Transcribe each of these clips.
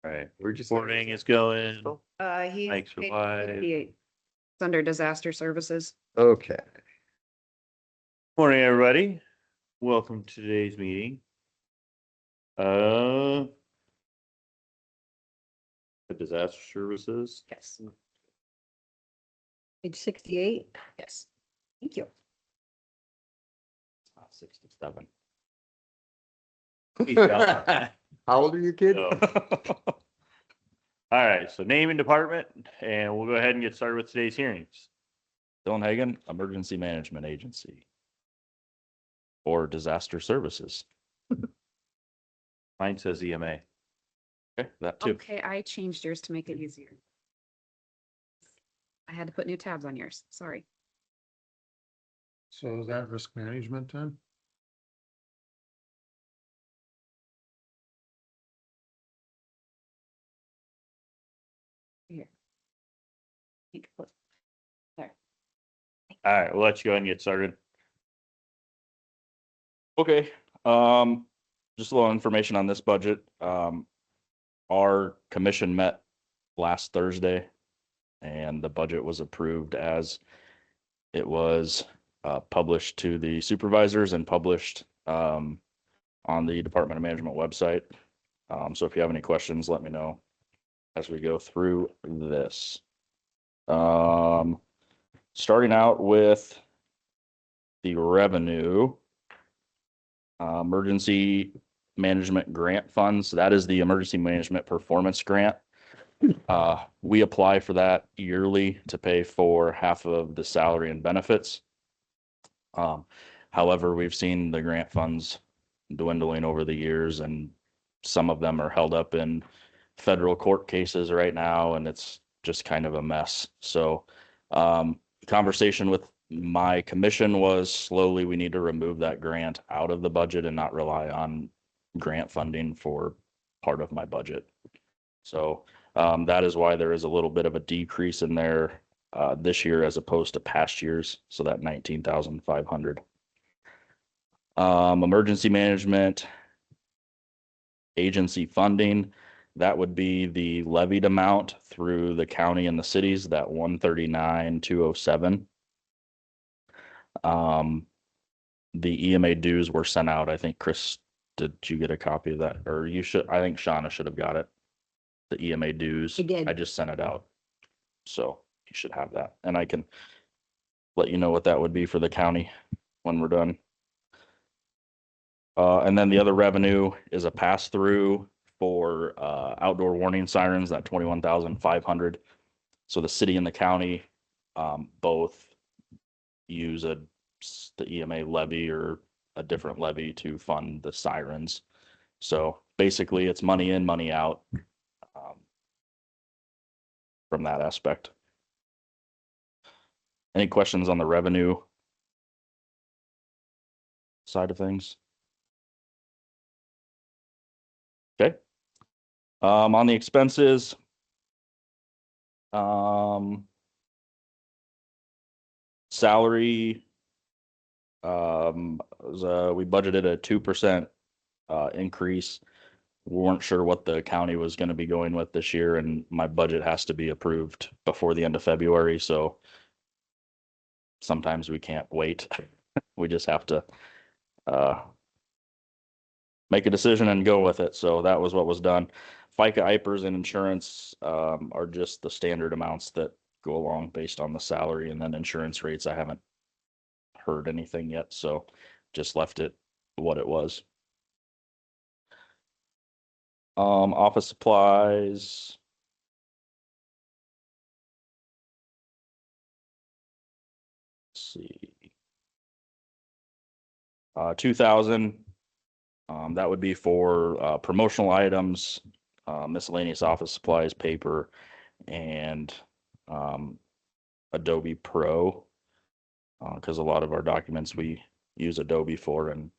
All right. Where'd you say? Reporting is going. He. Thanks for paid live. 58. It's under disaster services. Okay. Morning, everybody. Welcome to today's meeting. The disaster services. Yes. Page 68. Yes. Thank you. 67. How old are you, kid? So, all right, so name and department, and we'll go ahead and get started with today's hearings. Dylan Hagan, Emergency Management Agency. Or Disaster Services. Mine says EMA. Okay, that too. Okay, I changed yours to make it easier. I had to put new tabs on yours. Sorry. So is that risk management then? Here. You can put there. All right, we'll let you go ahead and get started. Okay, just a little information on this budget. Our commission met last Thursday and the budget was approved as it was published to the supervisors and published on the Department of Management website. So if you have any questions, let me know as we go through this. Starting out with the revenue, emergency management grant funds. That is the emergency management performance grant. We apply for that yearly to pay for half of the salary and benefits. However, we've seen the grant funds dwindling over the years, and some of them are held up in federal court cases right now, and it's just kind of a mess. So, conversation with my commission was slowly we need to remove that grant out of the budget and not rely on grant funding for part of my budget. So that is why there is a little bit of a decrease in there this year as opposed to past years. So that 19,500. Emergency management agency funding, that would be the levied amount through the county and the cities, that 139,207. The EMA dues were sent out. I think Chris, did you get a copy of that? Or you should, I think Shauna should have got it. The EMA dues. I did. I just sent it out. So you should have that. And I can let you know what that would be for the county when we're done. And then the other revenue is a pass through for outdoor warning sirens, that 21,500. So the city and the county both use the EMA levy or a different levy to fund the sirens. So basically it's money in, money out from that aspect. Any questions on the revenue side of things? Okay. On the expenses, salary, we budgeted a 2% increase. We weren't sure what the county was going to be going with this year, and my budget has to be approved before the end of February. So sometimes we can't wait. We just have to make a decision and go with it. So that was what was done. FICA, IPERS, and insurance are just the standard amounts that go along based on the salary, and then insurance rates. I haven't heard anything yet, so just left it what it was. Office supplies. Let's see. 2,000. That would be for promotional items, miscellaneous office supplies, paper, and Adobe Pro, because a lot of our documents we use Adobe for and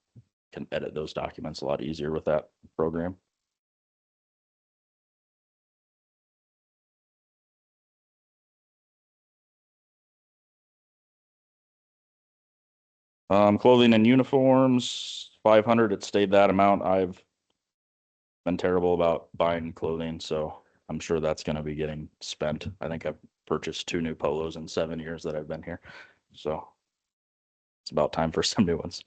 can edit those documents a lot easier with that program. Clothing and uniforms, 500. It stayed that amount. I've been terrible about buying clothing, so I'm sure that's gonna be getting spent. I think I've purchased 2 new polos in 7 years that I've been here. So it's about time for some new ones.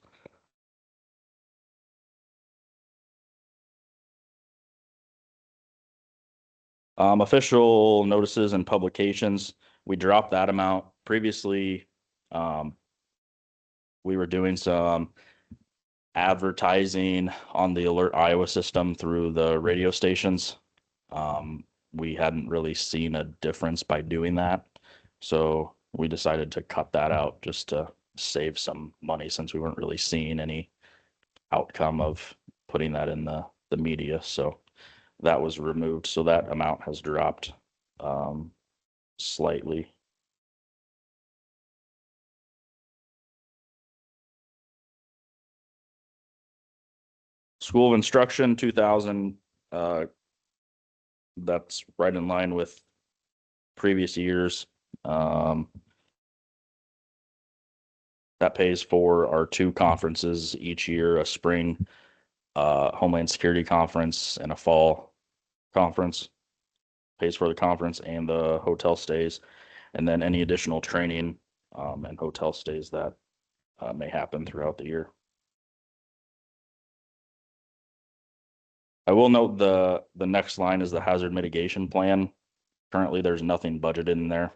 Official notices and publications, we dropped that amount. Previously, we were doing some advertising on the Alert Iowa system through the radio stations. We hadn't really seen a difference by doing that. So we decided to cut that out just to save some money since we weren't really seeing any outcome of putting that in the media. So that was removed. So that amount has dropped slightly. School of Instruction 2,000, that's right in line with previous years. That pays for our 2 conferences each year, a spring Homeland Security conference and a fall conference. Pays for the conference and the hotel stays, and then any additional training and hotel stays that may happen throughout the year. I will note the next line is the hazard mitigation plan. Currently, there's nothing budgeted in there.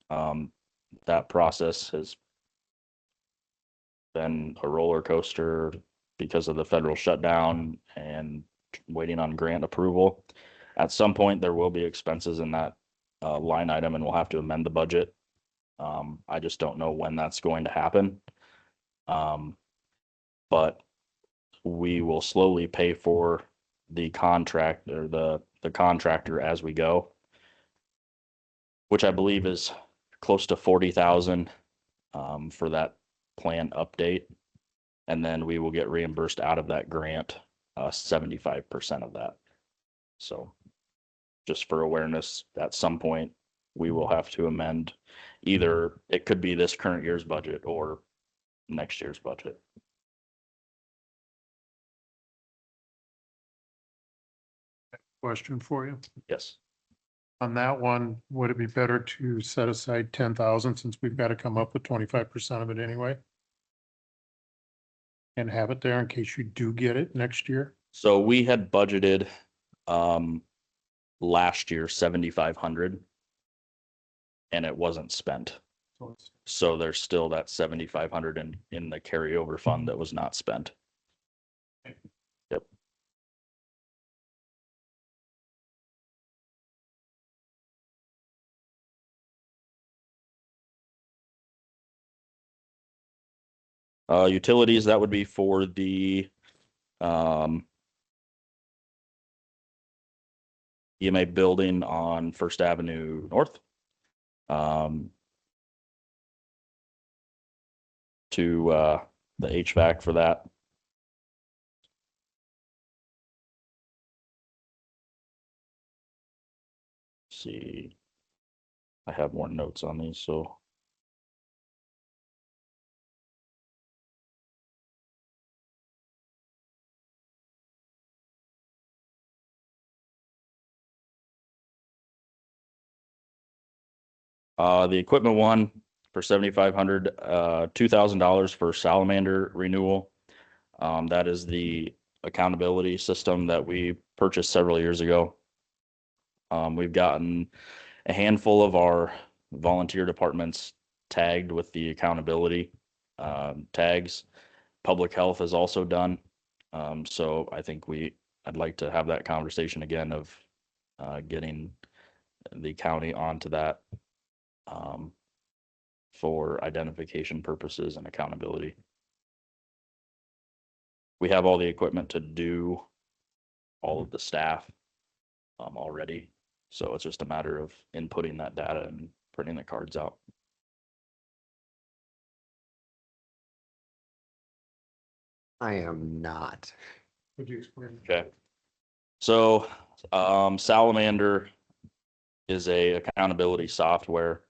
That process has been a roller coaster because of the federal shutdown and waiting on grant approval. At some point, there will be expenses in that line item, and we'll have to amend the budget. I just don't know when that's going to happen. But we will slowly pay for the contract or the contractor as we go, which I believe is close to 40,000 for that plan update. And then we will get reimbursed out of that grant 75% of that. So just for awareness, at some point, we will have to amend either it could be this current year's budget or next year's budget. Question for you. Yes. On that one, would it be better to set aside 10,000 since we've got to come up with 25% of it anyway? And have it there in case you do get it next year? So we had budgeted last year 7,500 and it wasn't spent. So it's So there's still that 7,500 in the carryover fund that was not spent. Yep. Utilities, that would be for the EMA building on First Avenue North. To the HVAC for that. See, I have more notes on these, so. The equipment one for 7,500, $2,000 for salamander renewal. That is the accountability system that we purchased several years ago. We've gotten a handful of our volunteer departments tagged with the accountability tags. Public health is also done. So I think I'd like to have that conversation again of getting the county onto that for identification purposes and accountability. We have all the equipment to do all of the staff already. So it's just a matter of inputting that data and printing the cards out. I am not. Would you explain? Okay. So Salamander is a accountability software.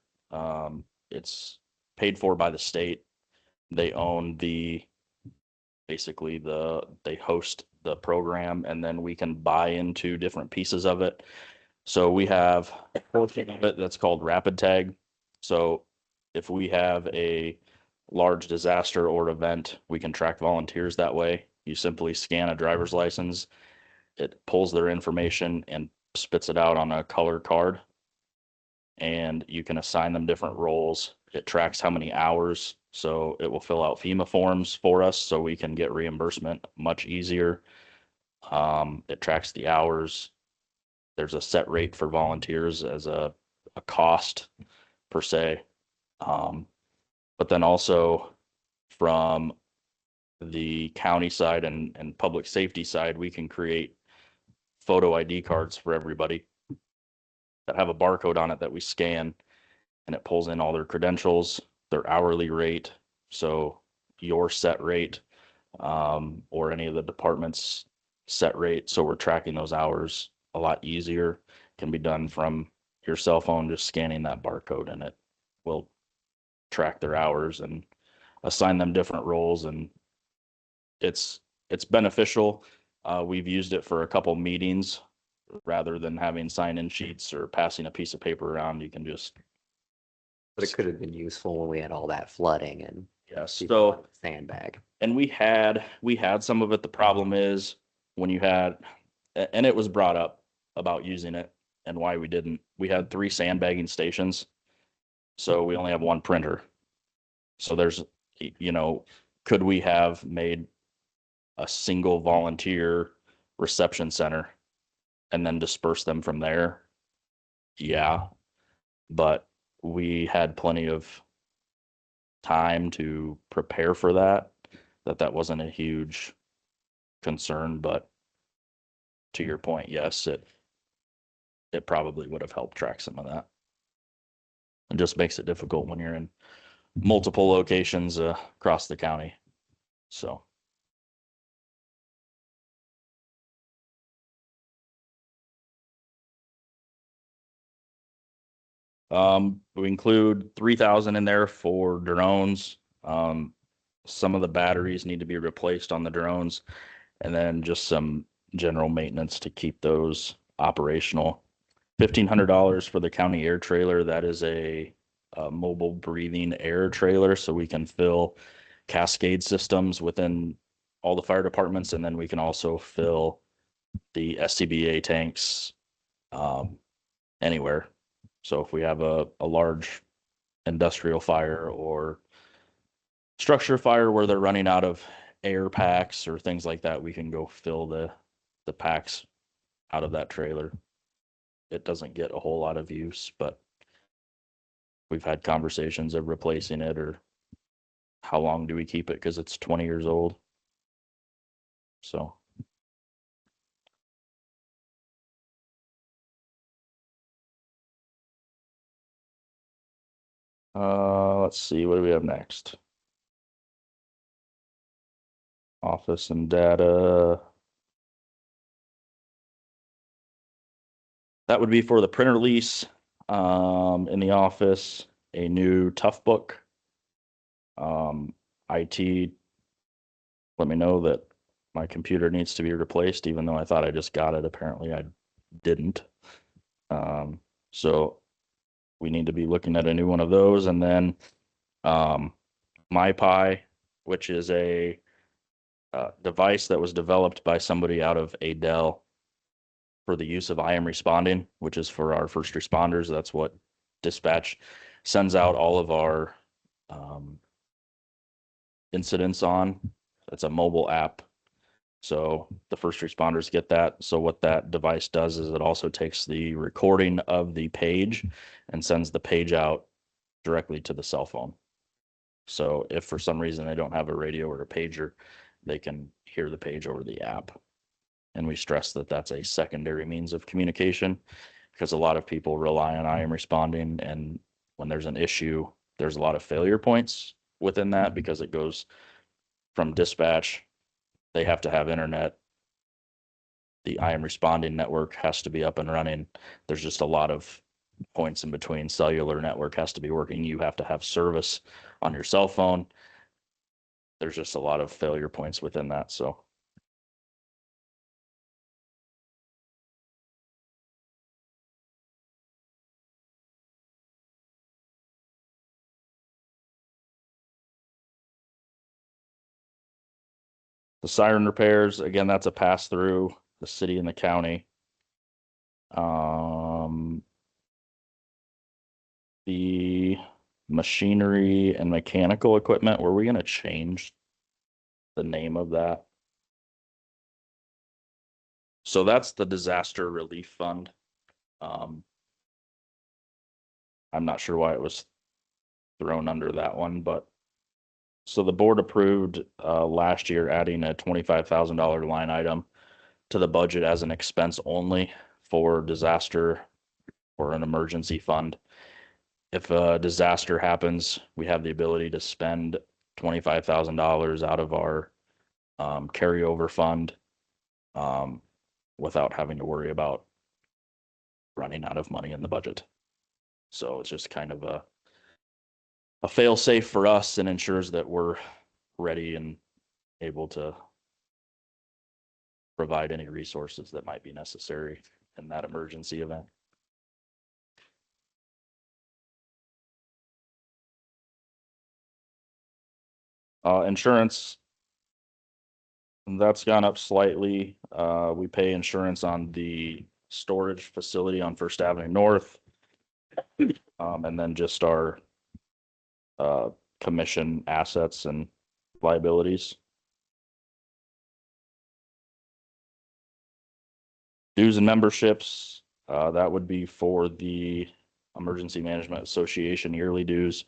It's paid for by the state. They own they host the program, and then we can buy into different pieces of it. So we have a portion of it that's called Rapid Tag. So if we have a large disaster or event, we can track volunteers that way. You simply scan a driver's license, it pulls their information and spits it out on a color card, and you can assign them different roles. It tracks how many hours, so it will fill out FEMA forms for us so we can get reimbursement much easier. It tracks the hours. There's a set rate for volunteers as a cost per se. But then also from the county side and public safety side, we can create photo ID cards for everybody that have a barcode on it that we scan, and it pulls in all their credentials, their hourly rate. So your set rate, or any of the department's set rate. So we're tracking those hours a lot easier. Can be done from your cell phone, just scanning that barcode, and it will track their hours and assign them different roles. And it's beneficial. We've used it for a couple meetings rather than having sign-in sheets or passing a piece of paper around. You can just, But it could have been useful when we had all that flooding and yes. people So, on the sandbag. and we had some of it. The problem is when you had, and it was brought up about using it and why we didn't. We had 3 sandbagging stations, so we only have 1 printer. So there's, could we have made a single volunteer reception center and then disperse them from there? Yeah, but we had plenty of time to prepare for that. That wasn't a huge concern, but to your point, yes, it probably would have helped track some of that. It just makes it difficult when you're in multiple locations across the county. So. We include 3,000 in there for drones. Some of the batteries need to be replaced on the drones, and then just some general maintenance to keep those operational. $1,500 for the county air trailer. That is a mobile breathing air trailer, so we can fill cascade systems within all the fire departments, and then we can also fill the SCBA tanks anywhere. So if we have a large industrial fire or structure fire where they're running out of air packs or things like that, we can go fill the packs out of that trailer. It doesn't get a whole lot of use, but we've had conversations of replacing it, or how long do we keep it because it's 20 years old. So. Let's see, what do we have next? Office and data. That would be for the printer lease, in the office, a new tough book. IT let me know that my computer needs to be replaced, even though I thought I just got it. Apparently I didn't. So we need to be looking at a new one of those. And then MyPi, which is a device that was developed by somebody out of Adel for the use of IM responding, which is for our first responders. That's what dispatch sends out all of our incidents on. It's a mobile app. So the first responders get that. So what that device does is it also takes the recording of the page and sends the page out directly to the cell phone. So if for some reason they don't have a radio or a pager, they can hear the page over the app. And we stress that that's a secondary means of communication, because a lot of people rely on IM responding, and when there's an issue, there's a lot of failure points within that, because it goes from dispatch. They have to have internet. The IM responding network has to be up and running. There's just a lot of points in between. Cellular network has to be working. You have to have service on your cell phone. There's just a lot of failure points within that. So The siren repairs, again, that's a pass through the city and the county. The machinery and mechanical equipment, were we gonna change the name of that? So that's the disaster relief fund. I'm not sure why it was thrown under that one, but so the board approved last year adding a $25,000 line item to the budget as an expense only for disaster or an emergency fund. If a disaster happens, we have the ability to spend $25,000 out of our carryover fund without having to worry about running out of money in the budget. So it's just kind of a fail safe for us and ensures that we're ready and able to provide any resources that might be necessary in that emergency event. Insurance, that's gone up slightly. We pay insurance on the storage facility on First Avenue North. And then just our commission assets and liabilities. Dues and memberships, that would be for the Emergency Management Association yearly dues.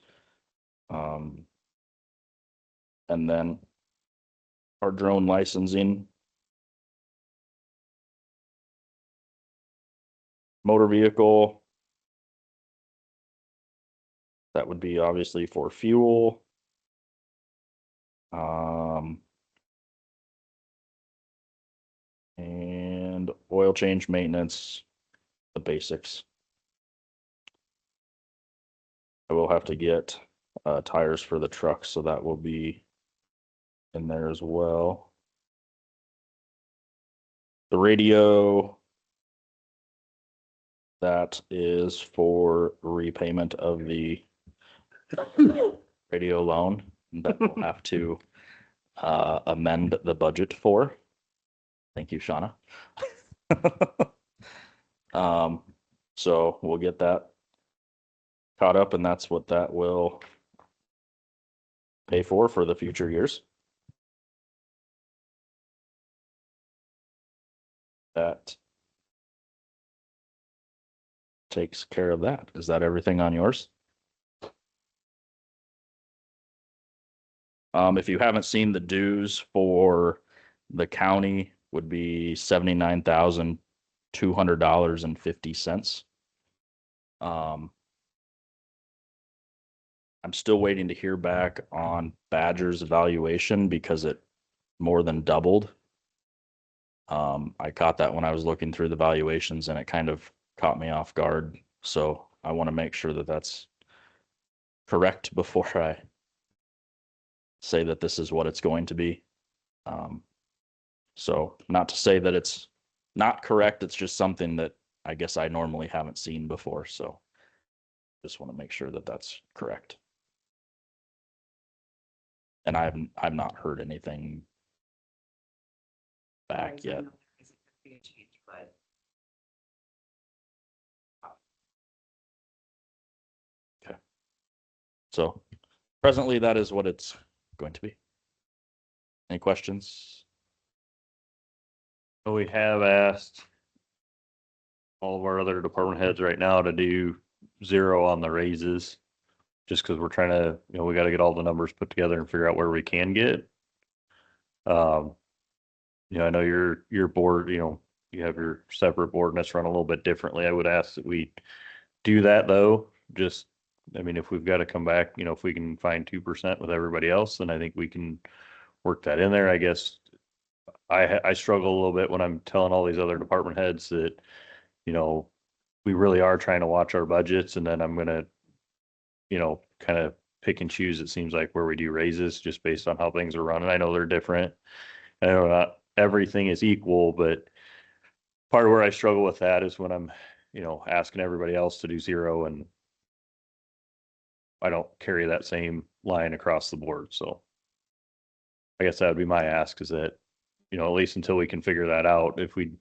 And then our drone licensing. Motor vehicle. That would be obviously for fuel. And oil change maintenance, the basics. I will have to get tires for the truck, so that will be in there as well. The radio, that is for repayment of the radio loan that we'll have to amend the budget for. Thank you, Shauna. So we'll get that caught up, and that's what that will pay for the future years. That takes care of that. Is that everything on yours? If you haven't seen, the dues for the county would be $79,200.50. I'm still waiting to hear back on Badger's evaluation because it more than doubled. I caught that when I was looking through the valuations, and it kind of caught me off guard. So I want to make sure that that's correct before I say that this is what it's going to be. So not to say that it's not correct. It's just something that I guess I normally haven't seen before. So just want to make sure that that's correct. And I've not heard anything back yet. Okay. So presently that is what it's going to be. Any questions? We have asked all of our other department heads right now to do 0 on the raises. Just because we're trying to, we got to get all the numbers put together and figure out where we can get. I know your board, you have your separate board and it's run a little bit differently. I would ask that we do that though. Just, if we've got to come back, if we can find 2% with everybody else, then I think we can work that in there. I guess I struggle a little bit when I'm telling all these other department heads that, we really are trying to watch our budgets, and then I'm going to, kind of pick and choose, it seems like, where we do raises just based on how things are running. I know they're different. I know not everything is equal, but part of where I struggle with that is when I'm, asking everybody else to do 0 and I don't carry that same line across the board. So I guess that would be my ask, is that at least until we can figure that out, if we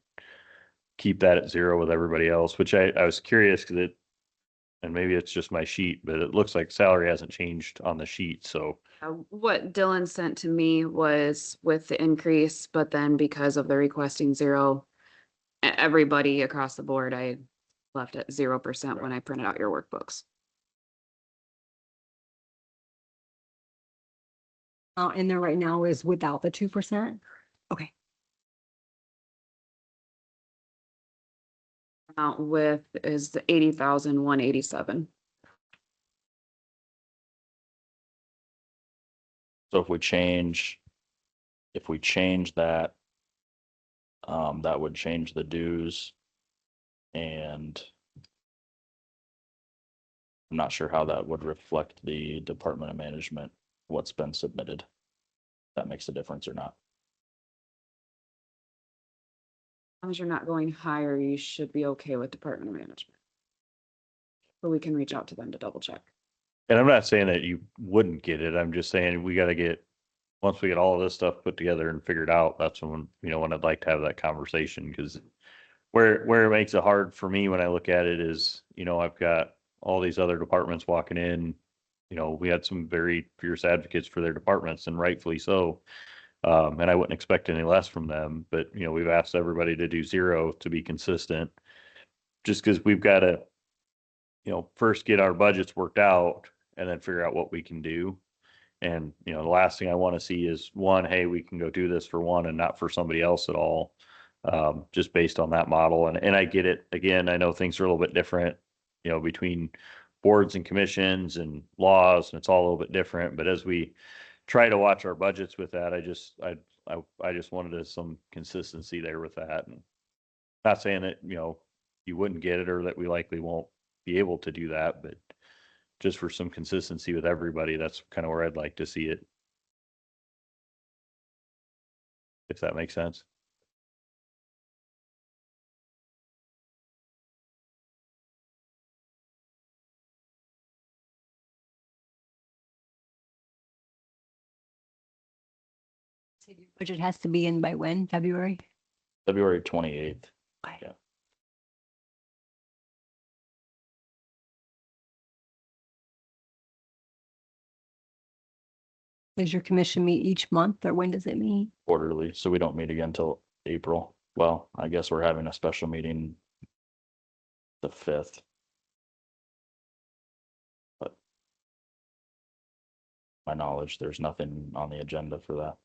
keep that at zero with everybody else, which I was curious because and maybe it's just my sheet, but it looks like salary hasn't changed on the sheet. So, What Dylan sent to me was with the increase, but then because of the requesting zero, everybody across the board, I left at 0% when I printed out your workbooks. In there right now is without the 2%. Okay. Out with is the 80,187. So if we change that, that would change the dues. And I'm not sure how that would reflect the Department of Management, what's been submitted. If that makes a difference or not. As long as you're not going higher, you should be okay with Department of Management. But we can reach out to them to double check. and I'm not saying that you wouldn't get it. I'm just saying we got to get, once we get all of this stuff put together and figured out, that's when, when I'd like to have that conversation. Because where it makes it hard for me when I look at it is, I've got all these other departments walking in. We had some very fierce advocates for their departments, and rightfully so. And I wouldn't expect any less from them, but we've asked everybody to do zero to be consistent. Just because we've got to, first get our budgets worked out and then figure out what we can do. And, the last thing I want to see is one, hey, we can go do this for one and not for somebody else at all. Just based on that model. And I get it. Again, I know things are a little bit different, between boards and commissions and laws, and it's all a little bit different. But as we try to watch our budgets with that, I just wanted some consistency there with that. And not saying that, you wouldn't get it or that we likely won't be able to do that, but just for some consistency with everybody, that's kind of where I'd like to see it. If that makes sense. Budget has to be in by when? February? February 28th. Okay. Yeah. Does your commission meet each month or when does it meet? Quarterly, so we don't meet again till April. Well, I guess we're having a special meeting the 5th. But my knowledge, there's nothing on the agenda for that.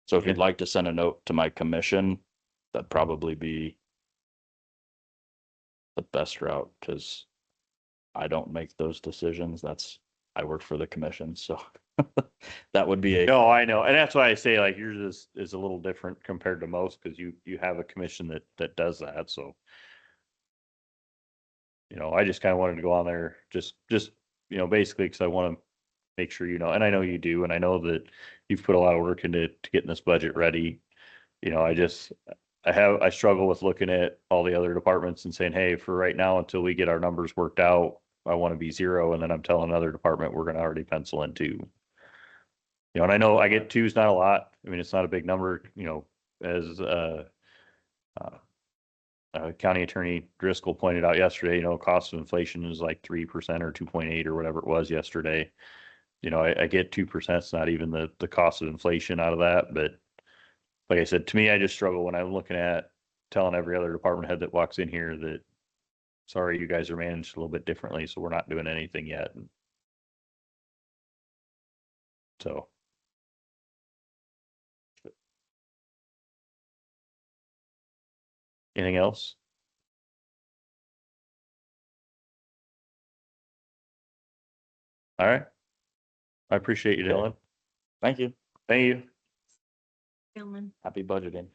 So if you'd like to send a note to my commission, that'd probably be the best route, because I don't make those decisions. I work for the commission, so that would be No, I know. And that's why I say like yours is a little different compared to most, because you have a commission that does that. So, I just kind of wanted to go on there just, basically because I want to make sure, and I know you do, and I know that you've put a lot of work into getting this budget ready. I struggle with looking at all the other departments and saying, hey, for right now, until we get our numbers worked out, I want to be zero. And then I'm telling another department, we're going to already pencil in two. And I know I get two's not a lot. I mean, it's not a big number, as County Attorney Driscoll pointed out yesterday, cost of inflation is like 3% or 2.8 or whatever it was yesterday. I get 2%. It's not even the cost of inflation out of that. But like I said, to me, I just struggle when I'm looking at telling every other department head that walks in here that, sorry, you guys are managed a little bit differently, so we're not doing anything yet. So. Anything else? All right. I appreciate you, Dylan. Thank you. Thank you. Feeling. Happy budgeting.